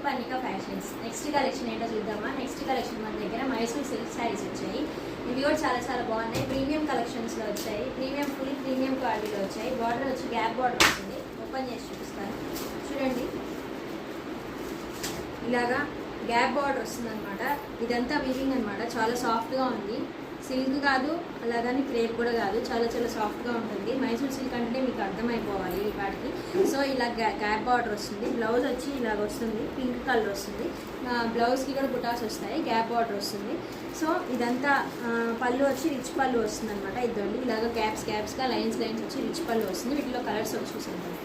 Parnika fashions. Next collection ఏంటో చూద్దామా. Next collection మన దగ్గర మైసూర్ సిల్క్ శారీస్ వచ్చాయి. ఇవి కూడా చాలా చాలా బాగున్నాయి. ప్రీమియం కలెక్షన్స్లో వచ్చాయి. ఫుల్ ప్రీమియం క్వాలిటీలో వచ్చాయి. బార్డర్ వచ్చి గ్యాప్ బార్డర్ వస్తుంది. ఓపెన్ చేసి చూపిస్తాను చూడండి. ఇలాగా గ్యాప్ బార్డర్ వస్తుంది అనమాట. ఇదంతా వీవింగ్ అనమాట. చాలా సాఫ్ట్గా ఉంది. సిల్క్ కాదు, అలాగని క్రేప్ కూడా కాదు, చాలా చాలా సాఫ్ట్గా ఉంటుంది. మైసూర్ సిల్క్ అంటే మీకు అర్థమైపోవాలి ఈ వాటికి. సో ఇలా గ్యాప్ బార్డర్ వస్తుంది. బ్లౌజ్ వచ్చి ఇలాగ వస్తుంది, పింక్ కలర్ వస్తుంది. బ్లౌజ్కి కూడా బుటాస్ వస్తాయి, గ్యాప్ బార్డర్ వస్తుంది. సో ఇదంతా పళ్ళు వచ్చి రిచ్ పళ్ళు వస్తుంది అనమాట. ఇదండి ఇలాగ గ్యాప్స్గా లైన్స్ వచ్చి రిచ్ పళ్ళు వస్తుంది. వీటిలో కలర్స్ వచ్చి చూసుకుంటాం.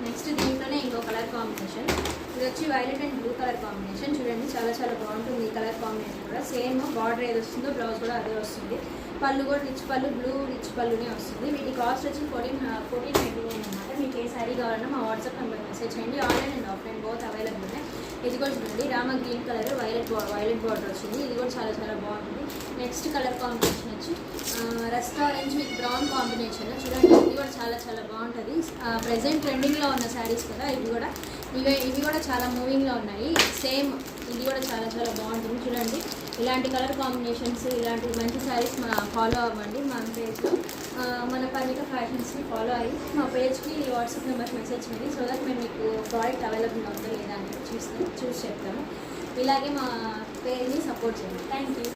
నెక్స్ట్ దీంట్లోనే ఇంకో కలర్ కాంబినేషన్. ఇది వచ్చి violet and blue colour combination. చూడండి చాలా చాలా బాగుంటుంది ఈ కలర్ కాంబినేషన్ కూడా. సేమ్ బార్డర్ ఏది వస్తుందో బ్లౌజ్ కూడా అదే వస్తుంది. పళ్ళు కూడా రిచ్ పళ్ళు, రిచ్ పళ్ళునే వస్తుంది. వీటి కాస్ట్ వచ్చి 1499 అనమాట. మీకు ఏ శారీ కావాలన్నా మా వాట్సాప్ నెంబర్ మెసేజ్ చేయండి. Online and offline both available ఉన్నాయి. ఇది కూడా చూడండి Rama green colour violet border వచ్చింది. ఇది కూడా చాలా చాలా బాగుంటుంది. నెక్స్ట్ కలర్ కాంబినేషన్ వచ్చి rust orange with brown combination. చూడండి ఇది కూడా చాలా చాలా బాగుంటుంది. ప్రెజెంట్ ట్రెండింగ్లో ఉన్న శారీస్ కదా ఇవి కూడా చాలా మూవింగ్లో ఉన్నాయి. సేమ్ ఇది కూడా చాలా చాలా బాగుంటుంది. చూడండి ఇలాంటి కలర్ కాంబినేషన్స్, ఇలాంటి మంచి శారీస్ ఫాలో అవ్వండి. మన పేజ్లో మన పర్ణిక ఫ్యాషన్స్ని ఫాలో అయ్యి మా పేజ్కి వాట్సాప్ నెంబర్కి మెసేజ్ చేయండి. సో దట్ మేము మీకు ప్రోడక్ట్ అవైలబుల్ ఉందో లేదా అని చూసి చెప్తాము. ఇలాగే మా పేజ్ని సపోర్ట్ చేయండి. Thank you.